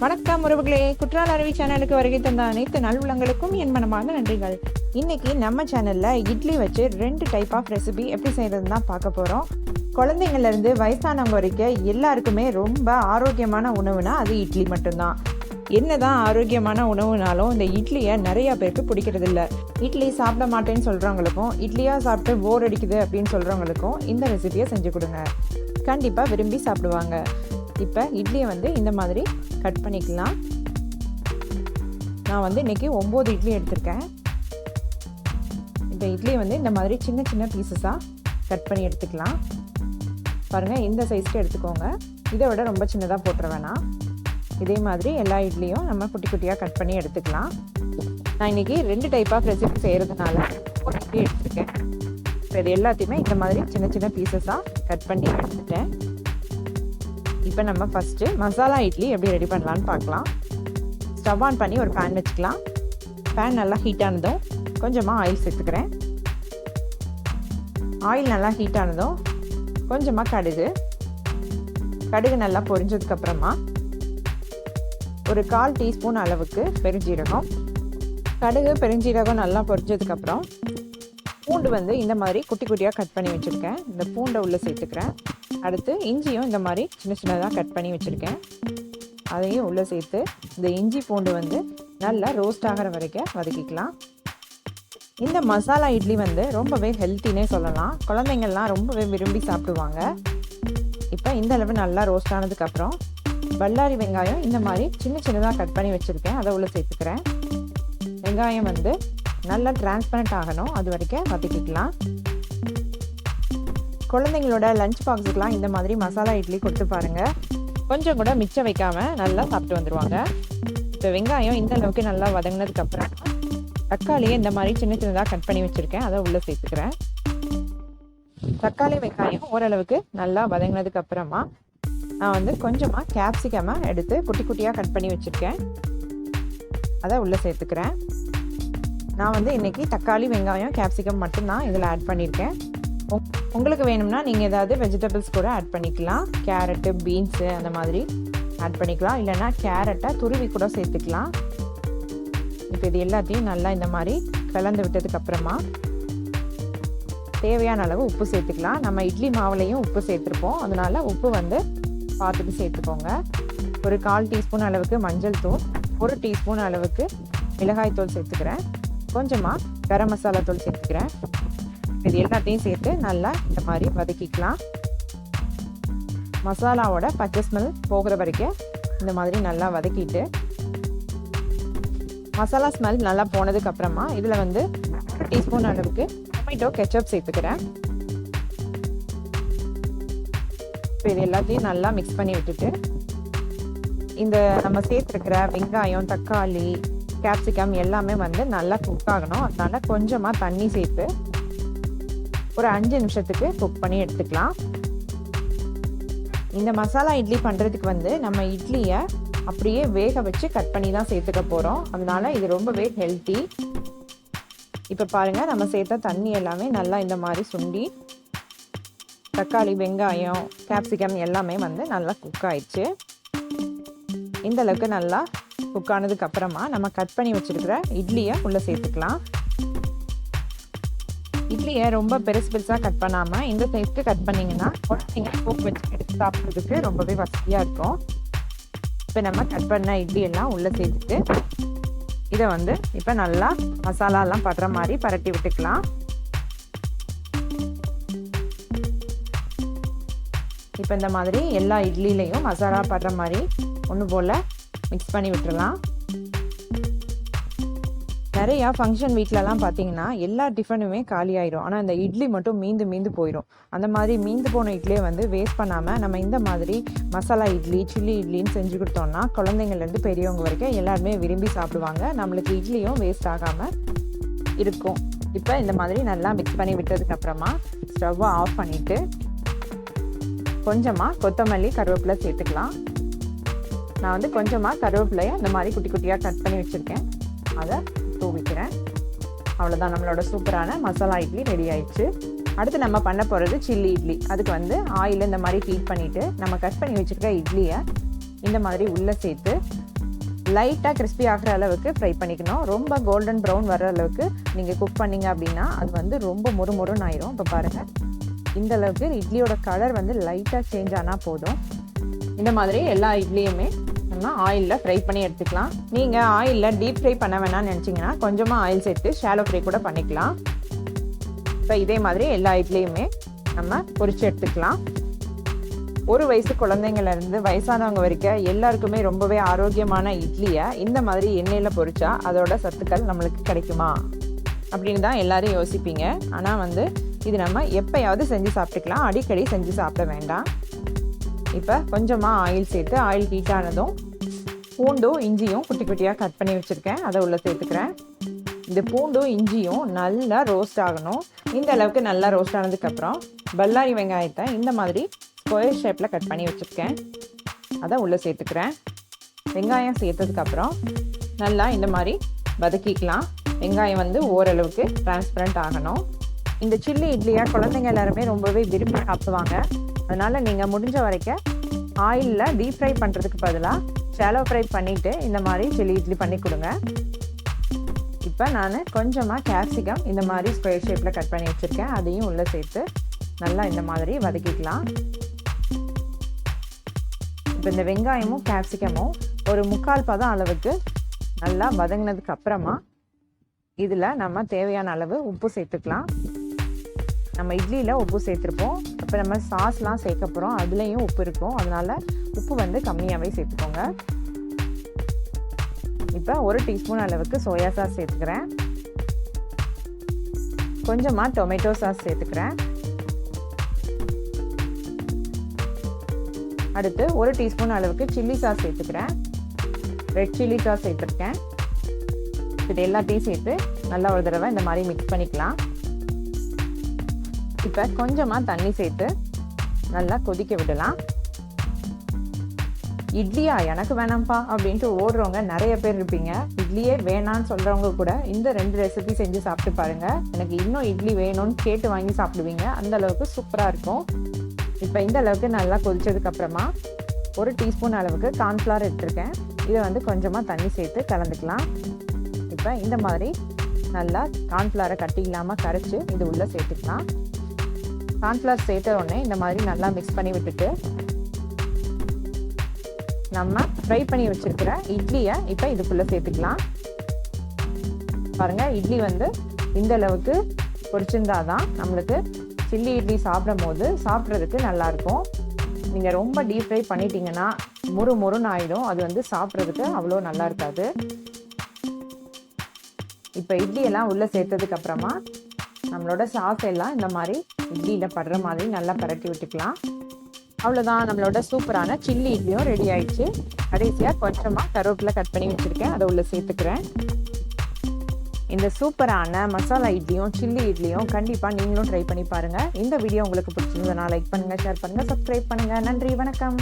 வணக்கம் உறவுகளே, குற்றால அருவி சேனலுக்கு வருகை தந்த அனைத்து நல்வுள்ளங்களுக்கும் என் மனமார்ந்த நன்றிகள். இன்னைக்கு நம்ம சேனல்ல இட்லி வச்சு 2 டைப் ஆஃப் ரெசிபி எப்படி செய்யறதுன்னு தான் பார்க்க போறோம். குழந்தைங்கள்ல இருந்து வயசானவங்க வரைக்கும் எல்லாருக்குமே ரொம்ப ஆரோக்கியமான உணவுனா அது இட்லி மட்டும்தான். என்னதான் ஆரோக்கியமான உணவுனாலும் இந்த இட்லியை நிறைய பேருக்கு பிடிக்கிறது இல்லை. இட்லி சாப்பிட மாட்டேன்னு சொல்றவங்களுக்கும், இட்லியா சாப்பிட்டு போர் அடிக்குது அப்படின்னு சொல்றவங்களுக்கும் இந்த ரெசிபியை செஞ்சு கொடுங்க. கண்டிப்பாக விரும்பி சாப்பிடுவாங்க. இப்போ இட்லியை இந்த மாதிரி கட் பண்ணிக்கலாம். நான் இன்றைக்கி 9 இட்லி எடுத்திருக்கேன். இப்போ இட்லியை இந்த மாதிரி சின்ன சின்ன பீசஸாக கட் பண்ணி எடுத்துக்கலாம். பாருங்கள், இந்த சைஸ்க்கு எடுத்துக்கோங்க. இதை விட ரொம்ப சின்னதாக போட்டுற வேணாம். இதே மாதிரி எல்லா இட்லியும் நம்ம குட்டி குட்டியாக கட் பண்ணி எடுத்துக்கலாம். நான் இன்றைக்கி 2 டைப் ஆஃப் ரெசிபி செய்கிறதுனால 1 இட்லி எடுத்துருக்கேன். இப்போ இது எல்லாத்தையுமே இந்த மாதிரி சின்ன சின்ன பீசஸாக கட் பண்ணி எடுத்துட்டேன். இப்போ நம்ம ஃபஸ்ட்டு மசாலா இட்லி எப்படி ரெடி பண்ணலான்னு பார்க்கலாம். ஸ்டவ் ஆன் பண்ணி ஒரு பேன் வச்சுக்கலாம். பேன் நல்லா ஹீட் ஆனதும் கொஞ்சமாக ஆயில் சேர்த்துக்கிறேன். ஆயில் நல்லா ஹீட் ஆனதும் கொஞ்சமாக கடுகு நல்லா பொரிஞ்சதுக்கப்புறமா ஒரு 1/4 டீஸ்பூன் அளவுக்கு பெருஞ்சீரகம். கடுகு பெருஞ்சீரகம் நல்லா பொரிஞ்சதுக்கப்புறம் பூண்டு இந்த மாதிரி குட்டி குட்டியாக கட் பண்ணி வச்சுருக்கேன். இந்த பூண்டை உள்ளே சேர்த்துக்கிறேன். அடுத்து இஞ்சியும் இந்த மாதிரி சின்ன சின்னதாக கட் பண்ணி வச்சுருக்கேன். அதையும் உள்ளே சேர்த்து இந்த இஞ்சி பூண்டு நல்லா ரோஸ்ட் ஆகிற வரைக்கும் வதக்கிக்கலாம். இந்த மசாலா இட்லி ரொம்பவே ஹெல்த்தினே சொல்லலாம். குழந்தைங்கள்லாம் ரொம்பவே விரும்பி சாப்பிடுவாங்க. இப்போ இந்த அளவு நல்லா ரோஸ்ட் ஆனதுக்கப்புறம் பல்லாரி வெங்காயம் இந்த மாதிரி சின்ன சின்னதாக கட் பண்ணி வச்சுருக்கேன். அதை உள்ளே சேர்த்துக்கிறேன். வெங்காயம் நல்லா டிரான்ஸ்பரண்ட் ஆகணும், அது வரைக்கும் வதக்கிக்கலாம். குழந்தைங்களோட லஞ்ச் பாக்ஸுக்கெலாம் இந்த மாதிரி மசாலா இட்லி கொடுத்து பாருங்கள். கொஞ்சம் கூட மிச்சம் வைக்காமல் நல்லா சாப்பிட்டு வந்துடுவாங்க. இப்போ வெங்காயம் இந்த அளவுக்கு நல்லா வதங்கினதுக்கப்புறம் தக்காளியை இந்த மாதிரி சின்ன சின்னதாக கட் பண்ணி வச்சுருக்கேன். அதை உள்ளே சேர்த்துக்கிறேன். தக்காளி வெங்காயம் ஓரளவுக்கு நல்லா வதங்கினதுக்கப்புறமா நான் கொஞ்சமாக கேப்சிகமாக எடுத்து குட்டி குட்டியாக கட் பண்ணி வச்சுருக்கேன். அதை உள்ளே சேர்த்துக்கிறேன். நான் இன்றைக்கி தக்காளி வெங்காயம் கேப்சிகம் மட்டும்தான் இதில் ஆட் பண்ணியிருக்கேன். உங்களுக்கு வேணும்னா நீங்கள் ஏதாவது வெஜிடபிள்ஸ் கூட ஆட் பண்ணிக்கலாம். கேரட்டு, பீன்ஸு அந்த மாதிரி ஆட் பண்ணிக்கலாம். இல்லைன்னா கேரட்டை துருவி கூட சேர்த்துக்கலாம். இப்போ இது எல்லாத்தையும் நல்லா இந்த மாதிரி கலந்து விட்டதுக்கப்புறமா தேவையான அளவு உப்பு சேர்த்துக்கலாம். நம்ம இட்லி மாவுலையும் உப்பு சேர்த்துருப்போம், அதனால உப்பு பார்த்துட்டு சேர்த்துக்கோங்க. ஒரு 1/4 டீஸ்பூன் அளவுக்கு மஞ்சள் தூள், 1 டீஸ்பூன் அளவுக்கு மிளகாய் தூள் சேர்த்துக்கிறேன். கொஞ்சமாக கரம் மசாலா தூள் சேர்த்துக்கிறேன். இது எல்லாத்தையும் சேர்த்து நல்லா இந்த மாதிரி வதக்கிக்கலாம். மசாலாவோட பச்சை ஸ்மெல் போகிற வரைக்கும் இந்த மாதிரி நல்லா வதக்கிட்டு மசாலா ஸ்மெல் நல்லா போனதுக்கப்புறமா இதில் 1 டீஸ்பூன் அளவுக்கு டொமேட்டோ கெச்சப் சேர்த்துக்கிறேன். இப்போ இது எல்லாத்தையும் நல்லா மிக்ஸ் பண்ணி விட்டுட்டு இந்த நம்ம சேர்த்துருக்கிற வெங்காயம், தக்காளி, கேப்சிகம் எல்லாமே நல்லா குக் ஆகணும். அதனால கொஞ்சமாக தண்ணி சேர்த்து ஒரு 5 நிமிஷத்துக்கு குக் பண்ணி எடுத்துக்கலாம். இந்த மசாலா இட்லி பண்ணுறதுக்கு நம்ம இட்லியை அப்படியே வேக வச்சு கட் பண்ணி தான் சேர்த்துக்க போகிறோம். அதனால இது ரொம்பவே ஹெல்த்தி. இப்போ பாருங்கள், நம்ம சேர்த்த தண்ணி எல்லாமே நல்லா இந்த மாதிரி சுண்டி தக்காளி, வெங்காயம், கேப்சிகம் எல்லாமே நல்லா குக் ஆயிடுச்சு. இந்த அளவுக்கு நல்லா குக் ஆனதுக்கப்புறமா நம்ம கட் பண்ணி வச்சுருக்கிற இட்லியை உள்ளே சேர்த்துக்கலாம். இட்லியை ரொம்ப பெருசு பெருசாக கட் பண்ணாமல் இந்த சைஸ்க்கு கட் பண்ணிங்கன்னா குழந்தைங்க போக் வச்சு எடுத்து சாப்பிட்றதுக்கு ரொம்பவே வசதியாக இருக்கும். இப்போ நம்ம கட் பண்ண இட்லி எல்லாம் உள்ளே சேர்த்துட்டு இதை இப்போ நல்லா மசாலாலாம் படுற மாதிரி பரட்டி விட்டுக்கலாம். இப்போ இந்த மாதிரி எல்லா இட்லிலையும் மசாலா படுற மாதிரி ஒன்று போல் மிக்ஸ் பண்ணி விட்டுறலாம். நிறையா ஃபங்க்ஷன் வீட்டிலலாம் பார்த்தீங்கன்னா எல்லா டிஃபனுமே காலி ஆயிரும். ஆனால் இந்த இட்லி மட்டும் மீந்து போயிடும். அந்த மாதிரி மீந்து போன இட்லியை வேஸ்ட் பண்ணாமல் நம்ம இந்த மாதிரி மசாலா இட்லி, சில்லி இட்லின்னு செஞ்சு கொடுத்தோம்னா குழந்தைங்கள்லேருந்து பெரியவங்க வரைக்கும் எல்லாருமே விரும்பி சாப்பிடுவாங்க. நம்மளுக்கு இட்லியும் வேஸ்ட் ஆகாமல் இருக்கும். இப்போ இந்த மாதிரி நல்லா மிக்ஸ் பண்ணி விட்டதுக்கப்புறமா ஸ்டவ்வை ஆஃப் பண்ணிவிட்டு கொஞ்சமாக கொத்தமல்லி, கருவேப்பிலை சேர்த்துக்கலாம். நான் கொஞ்சமாக கருவேப்பிலையை இந்த மாதிரி குட்டி குட்டியாக கட் பண்ணி வச்சுருக்கேன். அதை தூவிக்கிறேன். அவ்வளோதான், நம்மளோட சூப்பரான மசாலா இட்லி ரெடி ஆயிடுச்சு. அடுத்து நம்ம பண்ண போகிறது சில்லி இட்லி. அதுக்கு ஆயில் இந்த மாதிரி ஹீட் பண்ணிவிட்டு நம்ம கட் பண்ணி வச்சுருக்க இட்லியை இந்த மாதிரி உள்ளே சேர்த்து லைட்டாக கிறிஸ்பி ஆகிற அளவுக்கு ஃப்ரை பண்ணிக்கணும். ரொம்ப கோல்டன் ப்ரௌன் வர அளவுக்கு நீங்கள் குக் பண்ணிங்க அப்படின்னா அது வந்து ரொம்ப மொறுமொறுன்னு ஆயிரும். இப்போ பாருங்கள், இந்த அளவுக்கு இட்லியோட கலர் வந்து லைட்டாக சேஞ்ச் ஆனால் போதும். இந்த மாதிரி எல்லா இட்லியுமே நம்ம ஆயிலில் ஃப்ரை பண்ணி எடுத்துக்கலாம். நீங்கள் ஆயிலில் டீப் ஃப்ரை பண்ண வேணாம்னு நினச்சிங்கன்னா கொஞ்சமாக ஆயில் சேர்த்து ஷாலோ ஃப்ரை கூட பண்ணிக்கலாம். இப்போ இதே மாதிரி எல்லா இட்லியுமே நம்ம பொரிச்சு எடுத்துக்கலாம். 1 வயசு குழந்தைங்கள்லேருந்து வயசானவங்க வரைக்கும் எல்லாருக்குமே ரொம்பவே ஆரோக்கியமான இட்லியை இந்த மாதிரி எண்ணெயில் பொரிச்சா அதோட சத்துக்கள் நம்மளுக்கு கிடைக்குமா அப்படின்னு தான் எல்லாரும் யோசிப்பீங்க. ஆனால் வந்து இது நம்ம எப்போயாவது செஞ்சு சாப்பிட்டுக்கலாம், அடிக்கடி செஞ்சு சாப்பிட வேண்டாம். இப்போ கொஞ்சமாக ஆயில் சேர்த்து ஆயில் ஹீட் ஆனதும் பூண்டும் இஞ்சியும் குட்டி குட்டியாக கட் பண்ணி வச்சுருக்கேன், அதை உள்ளே சேர்த்துக்கிறேன். இந்த பூண்டும் இஞ்சியும் நல்லா ரோஸ்ட் ஆகணும். இந்த அளவுக்கு நல்லா ரோஸ்ட் ஆனதுக்கப்புறம் பல்லாரி வெங்காயத்தை இந்த மாதிரி ஸ்கொயர் ஷேப்பில் கட் பண்ணி வச்சுருக்கேன், அதை உள்ளே சேர்த்துக்கிறேன். வெங்காயம் சேர்த்ததுக்கப்புறம் நல்லா இந்த மாதிரி வதக்கிக்கலாம். வெங்காயம் வந்து ஓரளவுக்கு டிரான்ஸ்பரண்ட் ஆகணும். இந்த சில்லி இட்லியாக குழந்தைங்க எல்லாருமே ரொம்பவே விரும்பி சாப்பிடுவாங்க. அதனால் நீங்கள் முடிஞ்ச வரைக்கும் ஆயிலில் டீப் ஃப்ரை பண்ணுறதுக்கு பதிலாக ஷாலோ ஃப்ரை பண்ணிவிட்டு இந்த மாதிரி சில்லி இட்லி பண்ணி கொடுங்க. இப்போ நான் கொஞ்சமாக கேப்சிகம் இந்த மாதிரி ஸ்கொயர் ஷேப்பில் கட் பண்ணி வச்சுருக்கேன், அதையும் உள்ளே சேர்த்து நல்லா இந்த மாதிரி வதக்கிக்கலாம். இப்போ இந்த வெங்காயமும் கேப்சிகமும் ஒரு 3/4 பதம் அளவுக்கு நல்லா வதங்கினதுக்கு அப்புறமா இதில் நம்ம தேவையான அளவு உப்பு சேர்த்துக்கலாம். நம்ம இட்லியில் உப்பு சேர்த்துருப்போம், அப்போ நம்ம சாஸ்லாம் சேர்க்க போகிறோம், அதுலேயும் உப்பு இருக்கும், அதனால் உப்பு வந்து கம்மியாகவே சேர்த்துக்கோங்க. இப்போ 1 டீஸ்பூன் அளவுக்கு சோயா சாஸ் சேர்த்துக்கிறேன். கொஞ்சமாக டொமேட்டோ சாஸ் சேர்த்துக்கிறேன். அடுத்து 1 டீஸ்பூன் அளவுக்கு சில்லி சாஸ் சேர்த்துக்கிறேன். ரெட் சில்லி சாஸ் சேர்த்துருக்கேன். இது எல்லாத்தையும் சேர்த்து நல்லா ஒரு தடவை இந்த மாதிரி மிக்ஸ் பண்ணிக்கலாம். இப்போ கொஞ்சமாக தண்ணி சேர்த்து நல்லா கொதிக்க விடலாம். இட்லியா எனக்கு வேணாம்ப்பா அப்படின்ட்டு ஓடுறவங்க நிறைய பேர் இருப்பீங்க. இட்லியே வேணான்னு சொல்கிறவங்க கூட இந்த 2 ரெசிபி செஞ்சு சாப்பிட்டு பாருங்கள். எனக்கு இன்னும் இட்லி வேணும்னு கேட்டு வாங்கி சாப்பிடுவீங்க, அந்த அளவுக்கு சூப்பராக இருக்கும். இப்போ இந்த அளவுக்கு நல்லா கொதிச்சதுக்கப்புறமா 1 டீஸ்பூன் அளவுக்கு கார்ன்ஃப்ளவர் எடுத்துருக்கேன், இதை வந்து கொஞ்சமாக தண்ணி சேர்த்து கலந்துக்கலாம். இப்போ இந்த மாதிரி நல்லா கார்ன்ஃப்ளவரை கட்டி இல்லாமல் கரைச்சி இது உள்ளே சேர்த்துக்கலாம். கார்ன்ஃப்ளவர் சேர்த்த உடனே இந்த மாதிரி நல்லா மிக்ஸ் பண்ணி விட்டுட்டு நம்ம ஃப்ரை பண்ணி வச்சுருக்கிற இட்லியை இப்போ இதுக்குள்ளே சேர்த்துக்கலாம். பாருங்கள், இட்லி வந்து இந்த அளவுக்கு பொரிச்சிருந்தா தான் நம்மளுக்கு சில்லி இட்லி சாப்பிடும் போது சாப்பிட்றதுக்கு நல்லாயிருக்கும். நீங்கள் ரொம்ப டீப் ஃப்ரை பண்ணிட்டீங்கன்னா மொறுன்னு ஆகிடும், அது வந்து சாப்பிட்றதுக்கு அவ்வளோ நல்லா இருக்காது. இப்போ இட்லியெல்லாம் உள்ளே சேர்த்ததுக்கப்புறமா நம்மளோட சாஸ் எல்லாம் இந்த மாதிரி இட்லியில் படுற மாதிரி நல்லா பரட்டி விட்டுக்கலாம். அவ்வளோதான், நம்மளோட சூப்பரான சில்லி இட்லியும் ரெடி ஆயிடுச்சு. கடைசியாக கொஞ்சமாக கருவேப்பிலை கட் பண்ணி வச்சுருக்கேன், அதை உள்ளே சேர்த்துக்கிறேன். இந்த சூப்பரான மசாலா இட்லியும் சில்லி இட்லியும் கண்டிப்பாக நீங்களும் ட்ரை பண்ணி பாருங்கள். இந்த வீடியோ உங்களுக்கு பிடிச்சிருந்ததுனா லைக் பண்ணுங்கள், ஷேர் பண்ணுங்கள், சப்ஸ்கிரைப் பண்ணுங்கள். நன்றி, வணக்கம்.